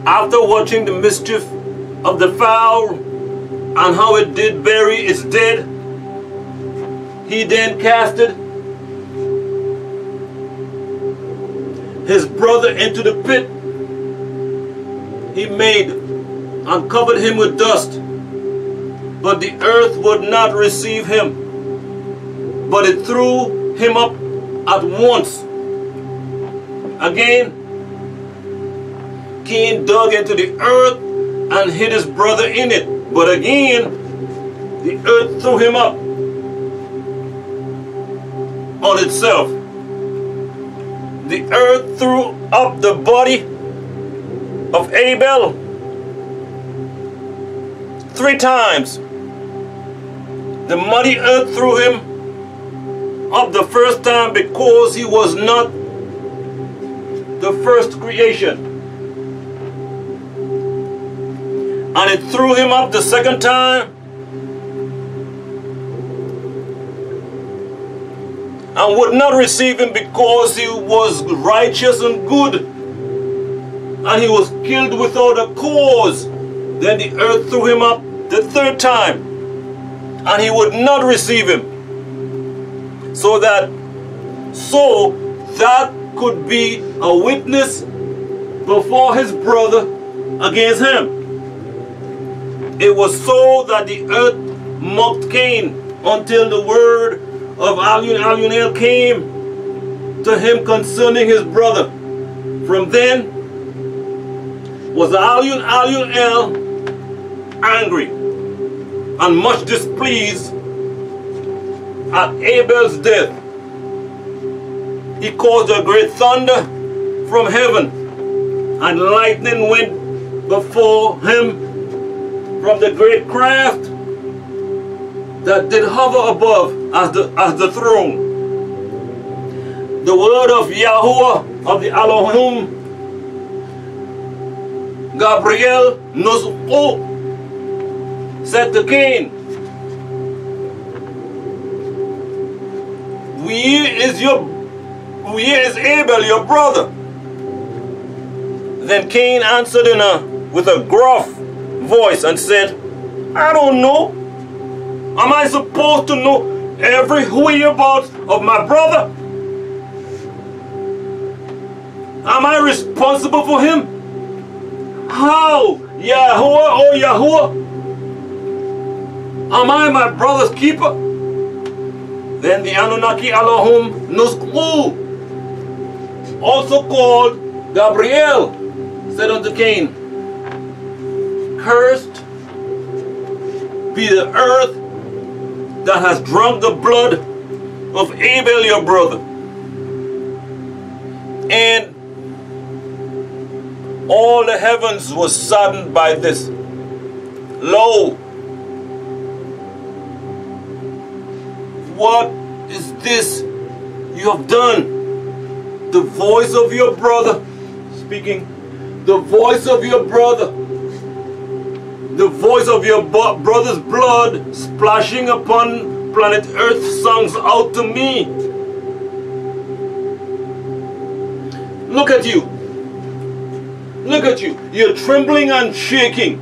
After watching the mischief of the fowl and how it did bury its dead, he then casted his brother into the pit he made and covered him with dust. But the earth would not receive him, but it threw him up at once. Again, Cain dug into the earth and hid his brother in it. But again, the earth threw him up on itself. The earth threw up the body of Abel 3 times. The muddy earth threw him up the first time because he was not the first creation. And it threw him up the second time and would not receive him because he was righteous and good, and he was killed without a cause. Then the earth threw him up the third time, and he would not receive him, so that could be a witness before his brother against him. It was so that the earth mocked Cain until the word of Alunel came to him concerning his brother. From then was Alunel angry and much displeased at Abel's death. He caused a great thunder from heaven, and lightning went before him from the great craft that did hover above as the throne. The word of Yahuwah of the Elohim, Gabriel Noz'o, said to Cain, Where is Abel, your brother? Then Cain answered with a gruff voice and said, I don't know. Am I supposed to know every whereabouts of my brother? Am I responsible for him? How, Yahuwah, oh Yahuwah? Am I my brother's keeper? Then the Anunnaki Elohim Noz'u, also called Gabriel, said unto Cain, Cursed be the earth that has drunk the blood of Abel your brother. And all the heavens were saddened by this. Lo, what is this you have done? The voice of your brother speaking, the voice of your brother, the voice of your brother's blood splashing upon planet Earth songs out to me. Look at you. Look at you. You're trembling and shaking.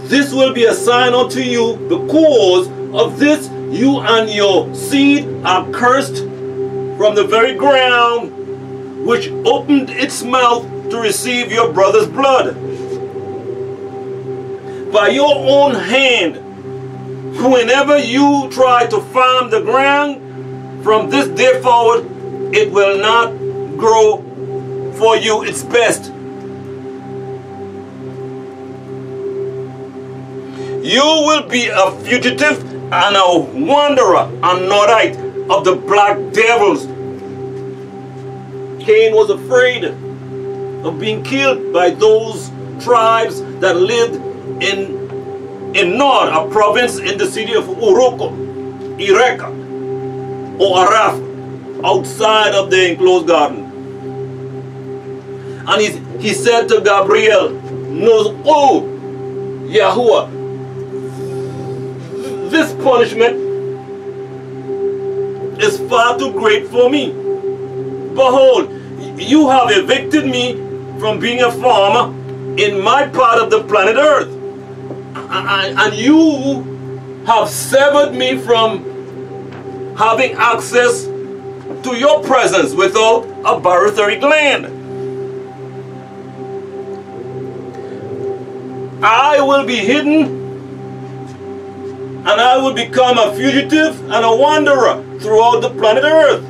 This will be a sign unto you. Because of this, you and your seed are cursed from the very ground which opened its mouth to receive your brother's blood. By your own hand, whenever you try to farm the ground, from this day forward, it will not grow for you its best. You will be a fugitive and a wanderer, a Nodite of the black devils. Cain was afraid of being killed by those tribes that lived in Nod, a province in the city of Uroko, Ireka, or Araf, outside of the enclosed garden. And he said to Gabriel, Oh, Yahuwah, this punishment is far too great for me. Behold, you have evicted me from being a farmer in my part of the planet Earth. And you have severed me from having access to your presence without a barotheric gland. I will be hidden, and I will become a fugitive and a wanderer throughout the planet Earth.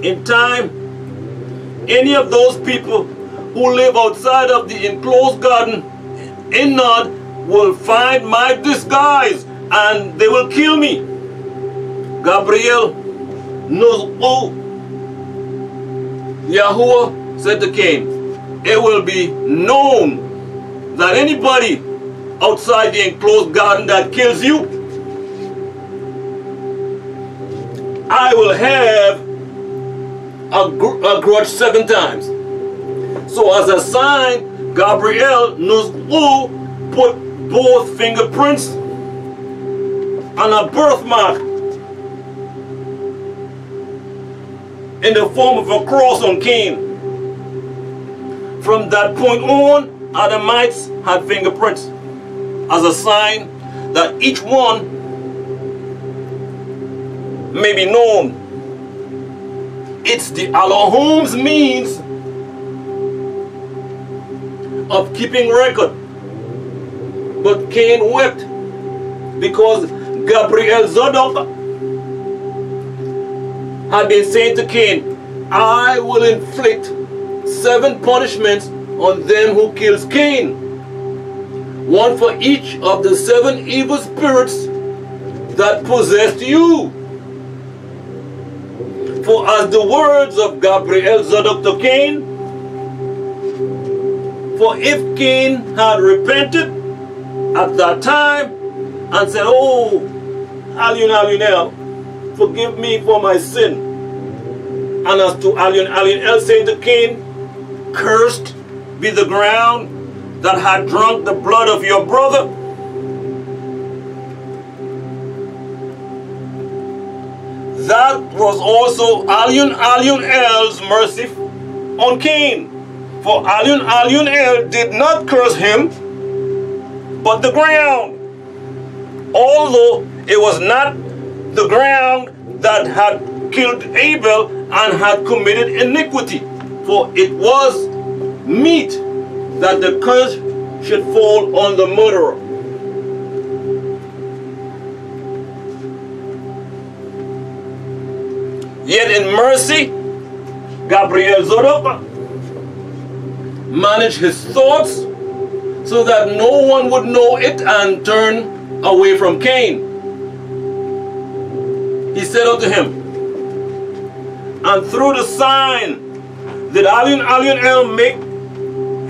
In time, any of those people who live outside of the enclosed garden in Nod will find my disguise and they will kill me. Gabriel knows who. Yahuwah said to Cain, it will be known that anybody outside the enclosed garden that kills you, I will have a grudge 7 times. So as a sign, Gabriel knows who put both fingerprints and a birthmark in the form of a cross on Cain. From that point on, Adamites had fingerprints as a sign that each one may be known. It's the Elohim's means of keeping record. But Cain wept because Gabriel Zadok had been saying to Cain, I will inflict 7 punishments on them who kills Cain, 1 for each of the 7 evil spirits that possessed you. For as the words of Gabriel Zadok to Cain, for if Cain had repented at that time and said, oh, Alionel, forgive me for my sin. And as to Alionel saying to Cain, cursed be the ground that had drunk the blood of your brother. That was also Alionel's mercy on Cain. For Alionel did not curse him, but the ground. Although it was not the ground that had killed Abel and had committed iniquity. For it was meet that the curse should fall on the murderer. Yet in mercy, Gabriel Zadok managed his thoughts so that no one would know it and turn away from Cain. He said unto him, and through the sign did Alionel make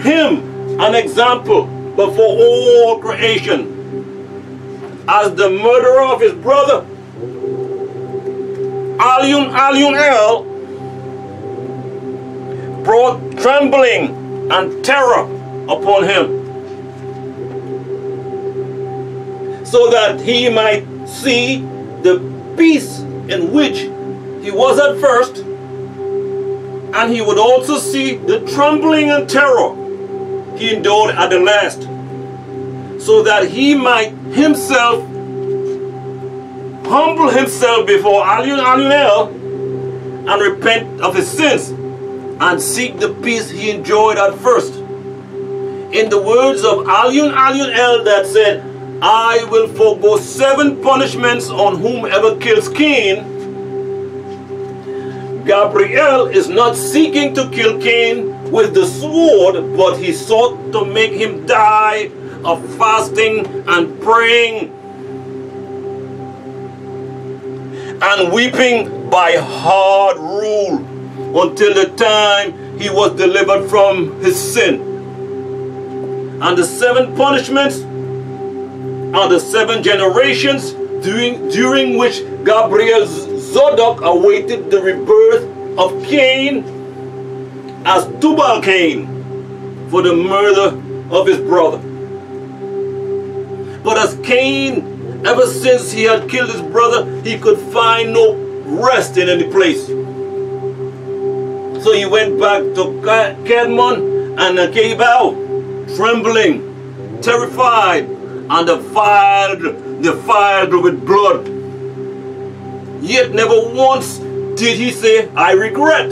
him an example before all creation as the murderer of his brother. Alionel brought trembling and terror upon him, so that he might see the peace in which he was at first, and he would also see the trembling and terror he endured at the last, so that he might himself humble himself before Alionel and repent of his sins and seek the peace he enjoyed at first. In the words of Alionel that said, I will forego 7 punishments on whomever kills Cain, Gabriel is not seeking to kill Cain with the sword, but he sought to make him die of fasting and praying and weeping by hard rule until the time he was delivered from his sin. And the 7 punishments are the 7 generations during which Gabriel Zadok awaited the rebirth of Cain as Tubal Cain for the murder of his brother. But as Cain, ever since he had killed his brother, he could find no rest in any place. So he went back to Kedmon and Abel trembling, terrified, and defiled with blood. Yet never once did he say, I regret.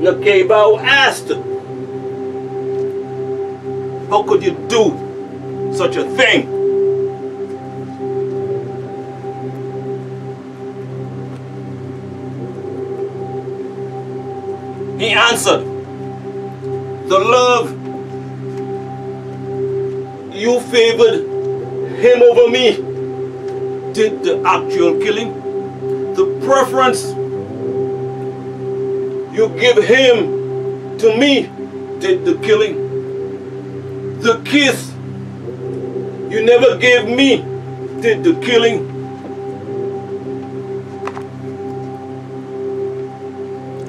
Abel asked, how could you do such a thing? He answered, the love you favored him over me did the actual killing. The preference you give him to me did the killing. The kiss you never gave me did the killing.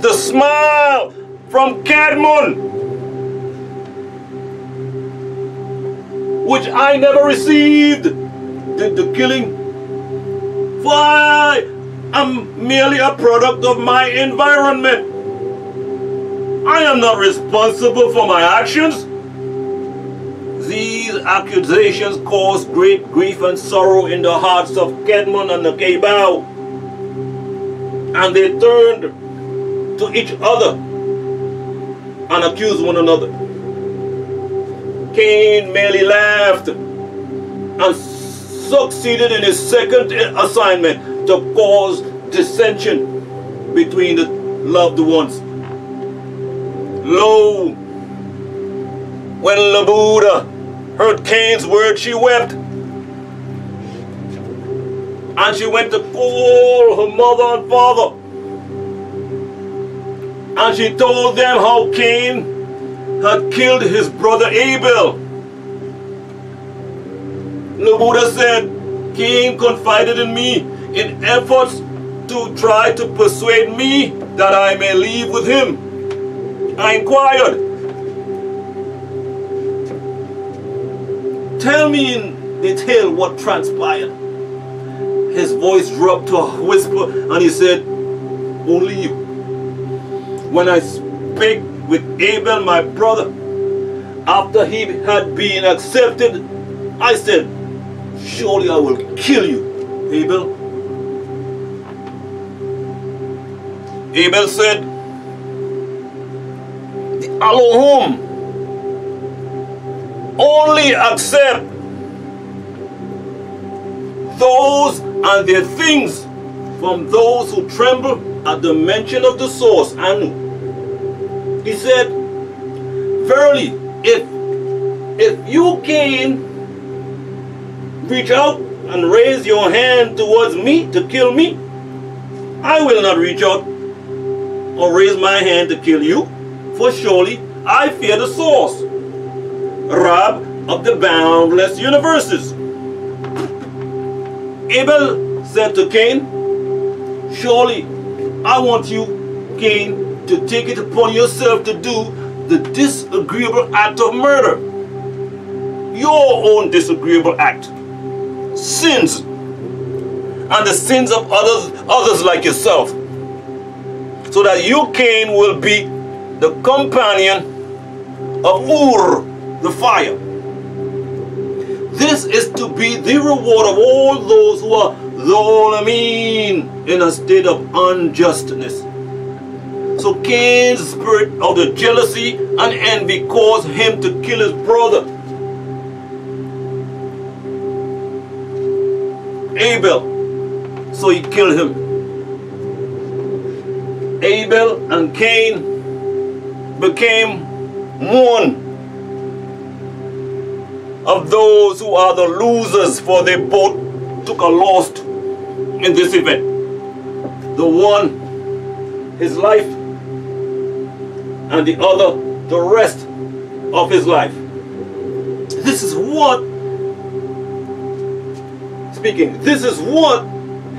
The smile from Cadmon, which I never received, did the killing. For I am merely a product of my environment. I am not responsible for my actions. These accusations caused great grief and sorrow in the hearts of Cadmon and Abel, and they turned to each other and accused one another. Cain merely laughed and succeeded in his second assignment to cause dissension between the loved ones. Lo, when Labuda heard Cain's word, she wept. And she went to call her mother and father. And she told them how Cain had killed his brother Abel. Labuda said, Cain confided in me in efforts to try to persuade me that I may leave with him. I inquired, tell me in detail what transpired. His voice dropped to a whisper and he said, only you. When I spake with Abel, my brother, after he had been accepted, I said, surely I will kill you, Abel. Abel said, the Elohim only accept those and their things from those who tremble at the mention of the source, Anu. He said, verily, if you Cain reach out and raise your hand towards me to kill me, I will not reach out or raise my hand to kill you, for surely I fear the source, Rab of the boundless universes. Abel said to Cain, surely I want you, Cain, to take it upon yourself to do the disagreeable act of murder. Your own disagreeable act. Sins. And the sins of others like yourself. So that you, Cain, will be the companion of Ur, the fire. This is to be the reward of all those who are Zolameen in a state of unjustness. So Cain's spirit of the jealousy and envy caused him to kill his brother Abel. So he killed him. Abel and Cain became one of those who are the losers, for they both took a loss in this event. The one, his life, and the other, the rest of his life. This is what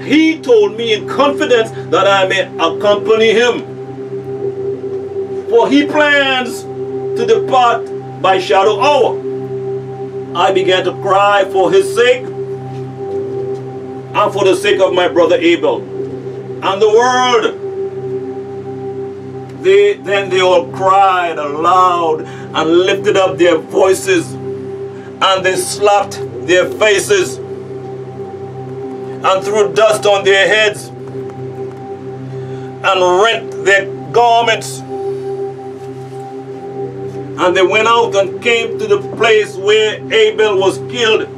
he told me in confidence, that I may accompany him. For he plans to depart by shadow hour. I began to cry for his sake and for the sake of my brother Abel. And the word Then they all cried aloud and lifted up their voices, and they slapped their faces and threw dust on their heads and rent their garments. And they went out and came to the place where Abel was killed,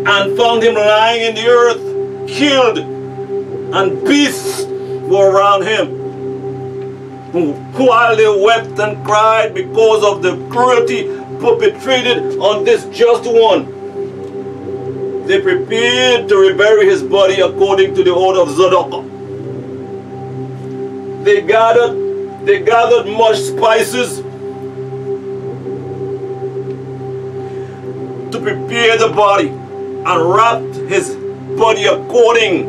and found him lying in the earth, killed, and beasts were around him, while they wept and cried because of the cruelty perpetrated on this just one. They prepared to rebury his body according to the order of Zadok. They gathered much spices to prepare the body, and wrapped his body according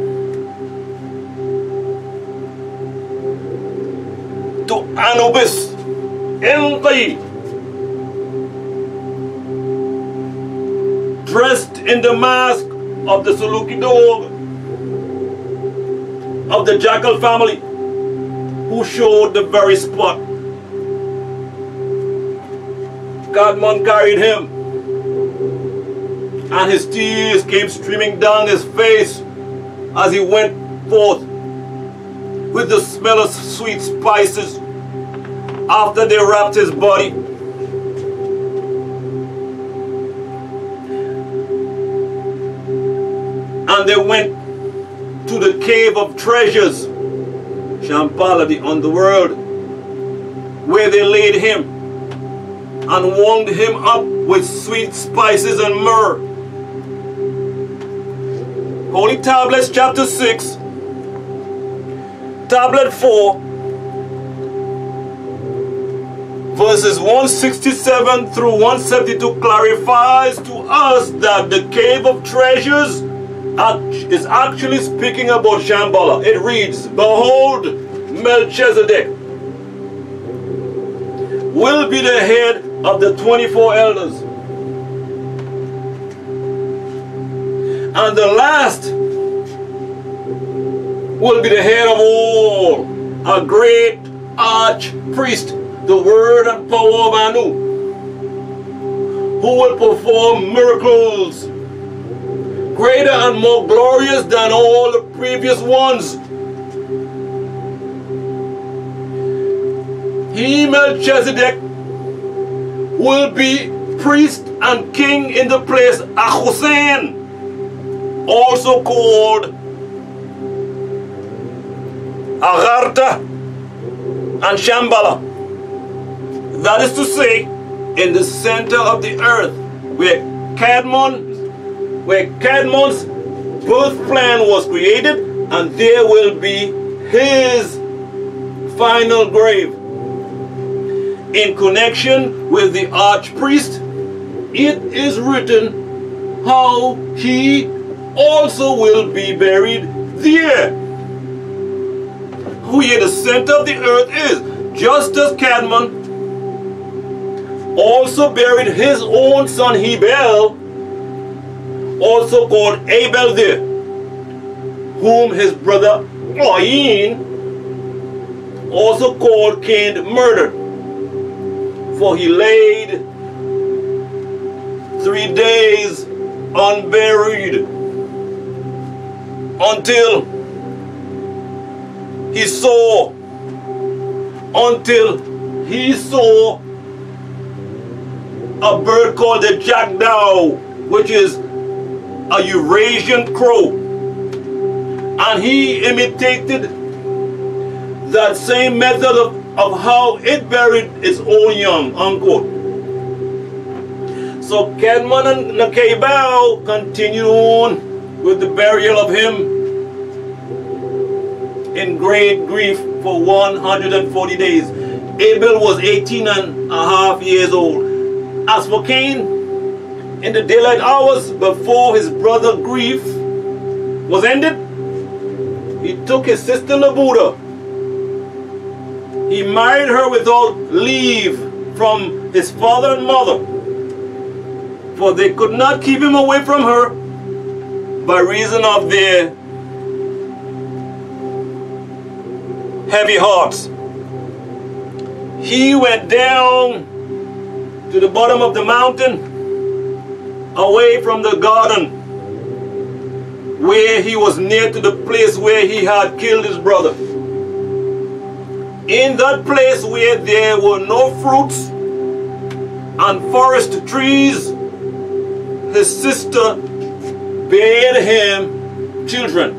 to Anubis Enki, dressed in the mask of the Saluki dog of the jackal family, who showed the very spot. Cadmon carried him, and his tears came streaming down his face as he went forth with the smell of sweet spices after they wrapped his body. And they went to the cave of treasures, Shambhala, the underworld, where they laid him and warmed him up with sweet spices and myrrh. Holy Tablets, chapter 6, tablet 4, verses 167 through 172 clarifies to us that the cave of treasures is actually speaking about Shambhala. It reads, "Behold, Melchizedek will be the head of the 24 elders, and the last will be the head of all, a great arch-priest, the word and power of Anu, who will perform miracles greater and more glorious than all the previous ones. He, Melchizedek, will be priest and king in the place Achusen, also called Agartha and Shambhala. That is to say, in the center of the earth, where Cadmon's birth plan was created, and there will be his final grave. In connection with the archpriest, it is written how he also will be buried there, where the center of the earth is, just as Cadmon also buried his own son Hebel, also called ABEL there, whom his brother CAIN, also called Cain, murdered. For he laid 3 days unburied until he saw a bird called the jackdaw, which is a Eurasian crow, and he imitated that same method of how it buried its own young, unquote. So Cadmon and Abel continued on with the burial of him in great grief for 140 days. Abel was 18 and a half years old. As for Cain, in the daylight hours before his brother's grief was ended, he took his sister Labuda. He married her without leave from his father and mother, for they could not keep him away from her by reason of their heavy hearts. He went down to the bottom of the mountain, away from the garden, where he was near to the place where he had killed his brother. In that place where there were no fruits and forest trees, his sister bare him children,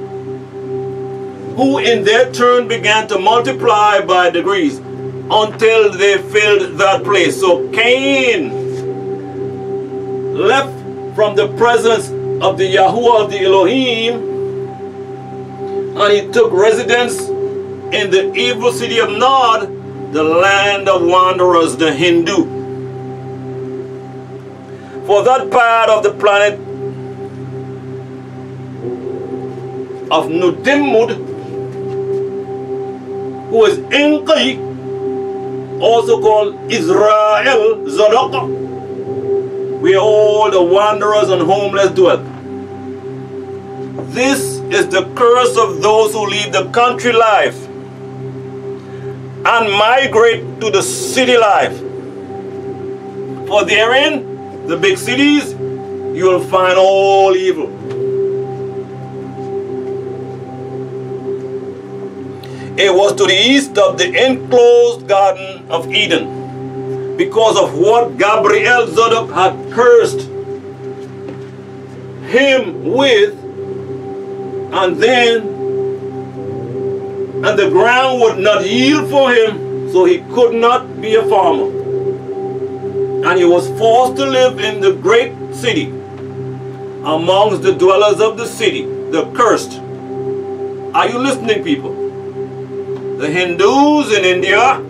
who in their turn began to multiply by degrees until they filled that place. So Cain left from the presence of the Yahuwah of the Elohim, and he took residence in the evil city of Nod, the land of wanderers, the Hindu. For that part of the planet of Nudimmud, who is Inqi, also called Israel Zadok, where all the wanderers and homeless dwell. This is the curse of those who leave the country life and migrate to the city life. For therein, the big cities, you will find all evil. It was to the east of the enclosed Garden of Eden, because of what Gabriel Zadok had cursed him with, and the ground would not yield for him, so he could not be a farmer. And he was forced to live in the great city, amongst the dwellers of the city, the cursed. Are you listening, people? The Hindus in India,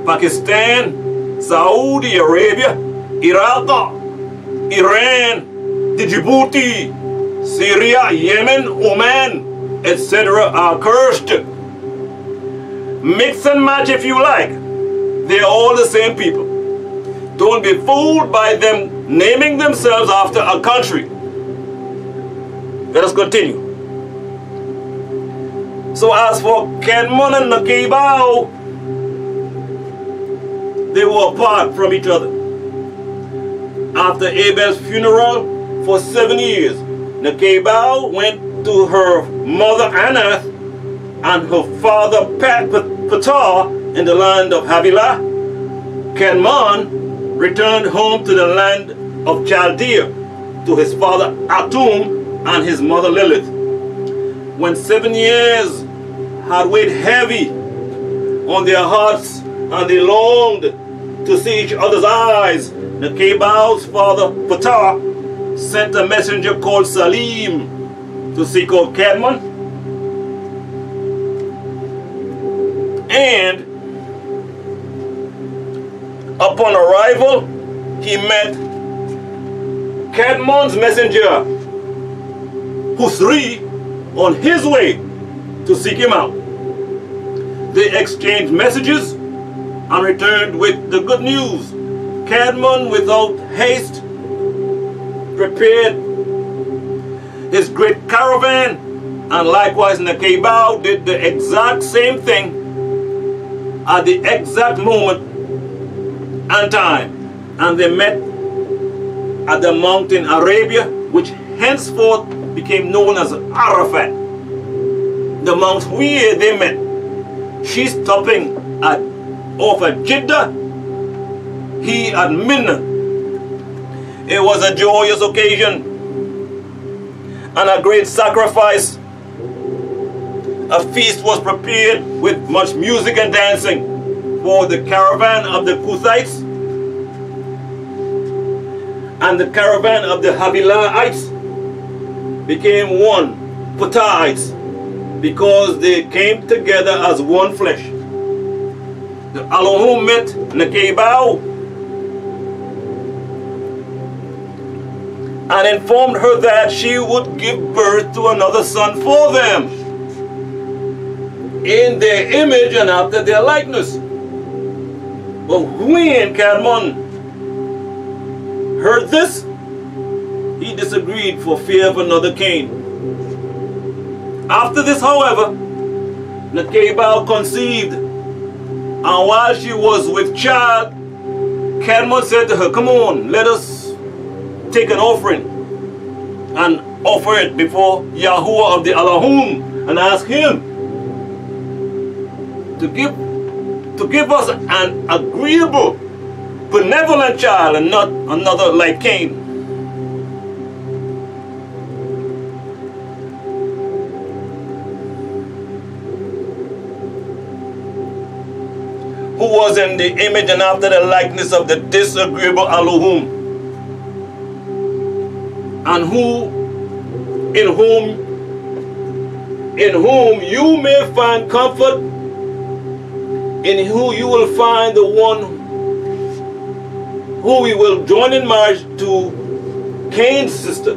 Pakistan, Saudi Arabia, Iraq, Iran, Djibouti, Syria, Yemen, Oman, etc. are cursed. Mix and match if you like. They're all the same people. Don't be fooled by them naming themselves after a country. Let us continue. So as for Kenmon and Nakebao, they were apart from each other. After Abel's funeral for 7 years, Nakebao went to her mother Anath and her father Patar in the land of Havilah. Kenman returned home to the land of Chaldea to his father Atum and his mother Lilith. When 7 years had weighed heavy on their hearts and they longed to see each other's eyes, Nakebao's father Patar sent a messenger called Salim to seek out Cadmon, and upon arrival he met Cadmon's messenger Husri on his way to seek him out. They exchanged messages and returned with the good news. Cadmon, without haste, prepared his great caravan, and likewise Nakebao did the exact same thing at the exact moment and time, and they met at the mountain Arabia, which henceforth became known as Arafat. The mount where they met, she stopping off at Jeddah, he at Minna. It was a joyous occasion and a great sacrifice. A feast was prepared with much music and dancing for the caravan of the Kuthites and the caravan of the Havilaites became one, Putaites, because they came together as one flesh. The Elohim met Nakebao and informed her that she would give birth to another son for them in their image and after their likeness. But when Cadmon heard this, he disagreed for fear of another Cain. After this, however, Abel conceived, and while she was with child, Cadmon said to her, come on, let us take an offering and offer it before Yahuwah of the Elohim and ask him to give us an agreeable, benevolent child and not another like Cain. Who was in the image and after the likeness of the disagreeable Elohim, and in whom you may find comfort, in who you will find the one who we will join in marriage to Cain's sister.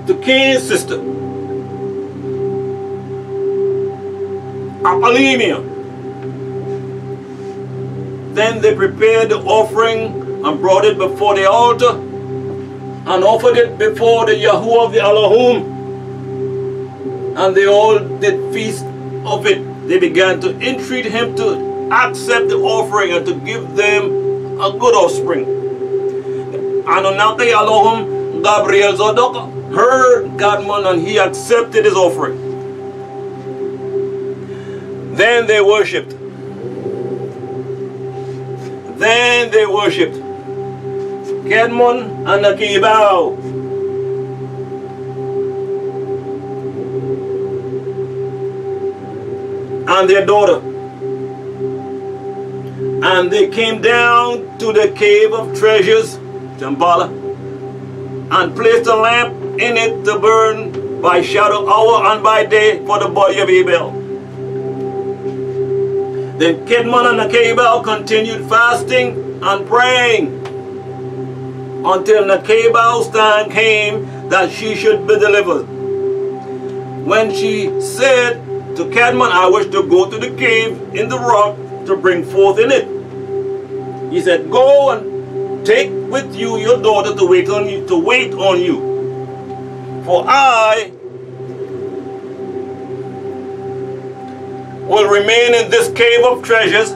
To Cain's sister, Apolemia. Then they prepared the offering and brought it before the altar and offered it before the Yahuwah of the Elohim. And they all did feast of it. They began to entreat him to accept the offering and to give them a good offspring. Anunnaki Elohim, Gabriel Zadok, heard Cadmon and he accepted his offering. Then they worshipped. Cadmon and Abel. And their daughter. And they came down to the cave of treasures, Shambhala, and placed a lamp in it to burn by shadow hour and by day for the body of Abel. Then Cadmon and Abel continued fasting and praying until Abel's time came that she should be delivered. When she said to Cadmon, I wish to go to the cave in the rock to bring forth in it. He said, go and take with you your daughter to wait on you. For I will remain in this cave of treasures,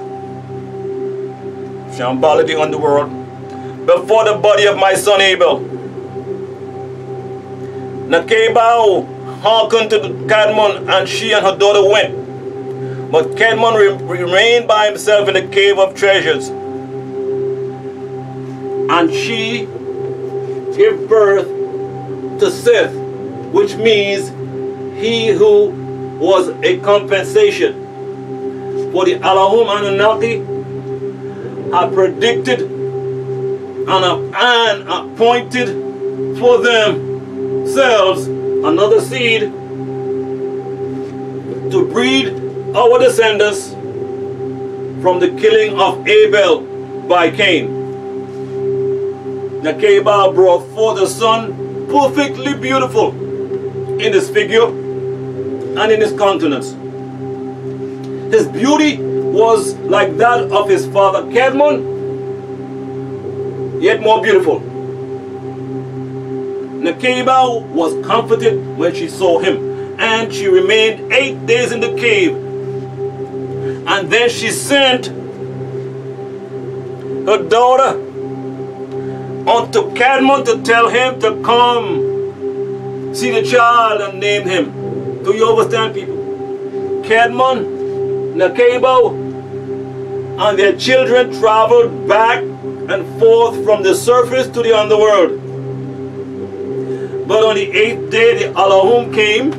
Shambhala, the underworld, before the body of my son Abel. Abel hearkened to Cadmon, and she and her daughter went. But Cadmon remained by himself in the cave of treasures. And she gave birth to Seth, which means he who was a compensation. For the Elohim Anunnaki had predicted and appointed for themselves another seed to breed our descendants from the killing of Abel by Cain. Abel brought forth a son perfectly beautiful in his figure and in his countenance. His beauty was like that of his father Cadmon, yet more beautiful. Abel was comforted when she saw him, and she remained 8 days in the cave. And then she sent her daughter unto Cadmon to tell him to come see the child and name him. Do you understand, people? Cadmon, Abel, and their children traveled back and forth from the surface to the underworld. But on the 8th day the Elohim came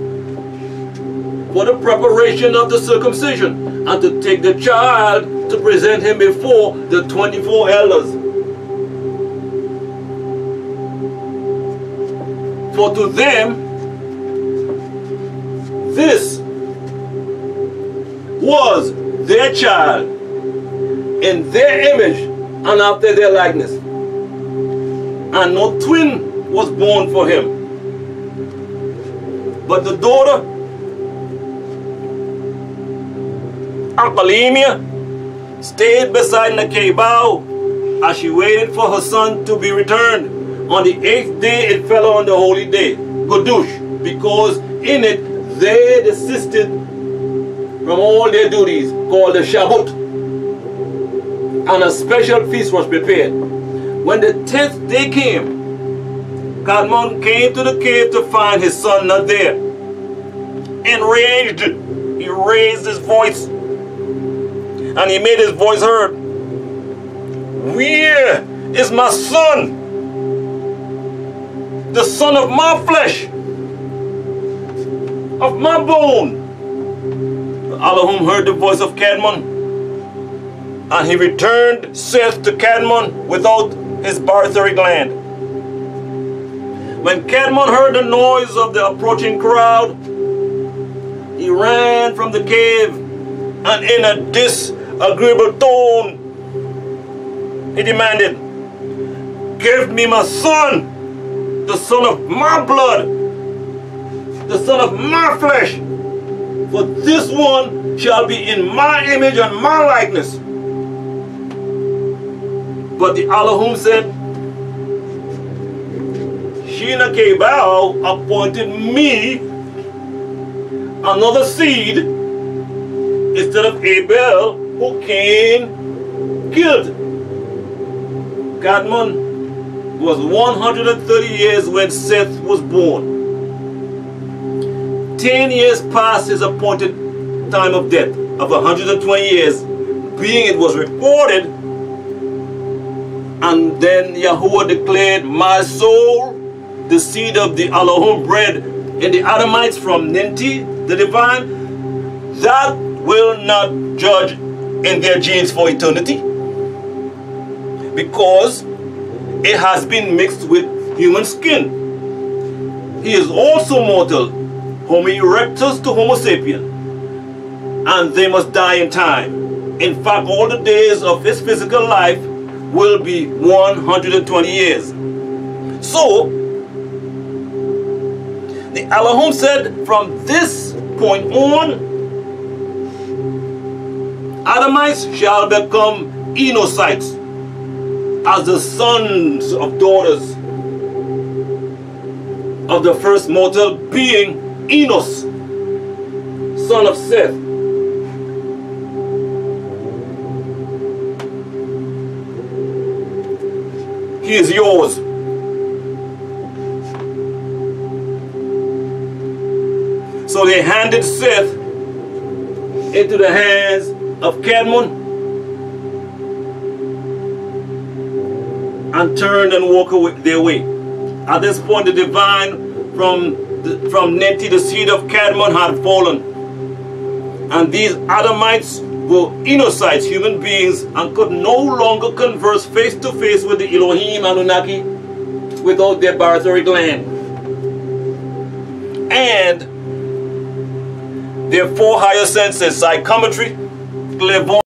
for the preparation of the circumcision and to take the child to present him before the 24 elders. For to them this was their child in their image and after their likeness. And no twin was born for him. But the daughter, Apolemia, stayed beside Nakebao as she waited for her son to be returned. On the 8th day it fell on the holy day, Godush, because in it they desisted from all their duties, called the Shabbut, and a special feast was prepared. When the 10th day came, Kadmon came to the cave to find his son not there. Enraged, he raised his voice, and he made his voice heard. Where is my son? The son of my flesh, of my bone. Elohim heard the voice of Kadmon, and he returned Seth to Kadmon without his barotheric gland. When Kadmon heard the noise of the approaching crowd, he ran from the cave, and in a disagreeable tone, he demanded, give me my son, the son of my blood, the son of my flesh, for this one shall be in my image and my likeness. But the Elohim said, Shina Kebao appointed me another seed instead of Abel, who Cain killed. Kadmon was 130 years when Seth was born. 10 years past his appointed time of death of 120 years, being it was reported, and then Yahuwah declared, my soul, the seed of the Elohim bred in the Adamites from Ninti, the divine, that will not judge in their genes for eternity, because it has been mixed with human skin. He is also mortal, Homo erectus to Homo sapien, and they must die in time. In fact, all the days of his physical life will be 120 years. So, the Elohim said, from this point on, Adamites shall become Enosites, as the sons of daughters of the first mortal being, Enos, son of Seth. He is yours. So they handed Seth into the hands of Kadmon and turned and walked away their way. At this point, the divine from Neti, the seed of Kadmon, had fallen, and these Adamites were Enosites, human beings, and could no longer converse face to face with the Elohim Anunnaki without their barotheric gland. And their four higher senses, psychometry, clairvoyance,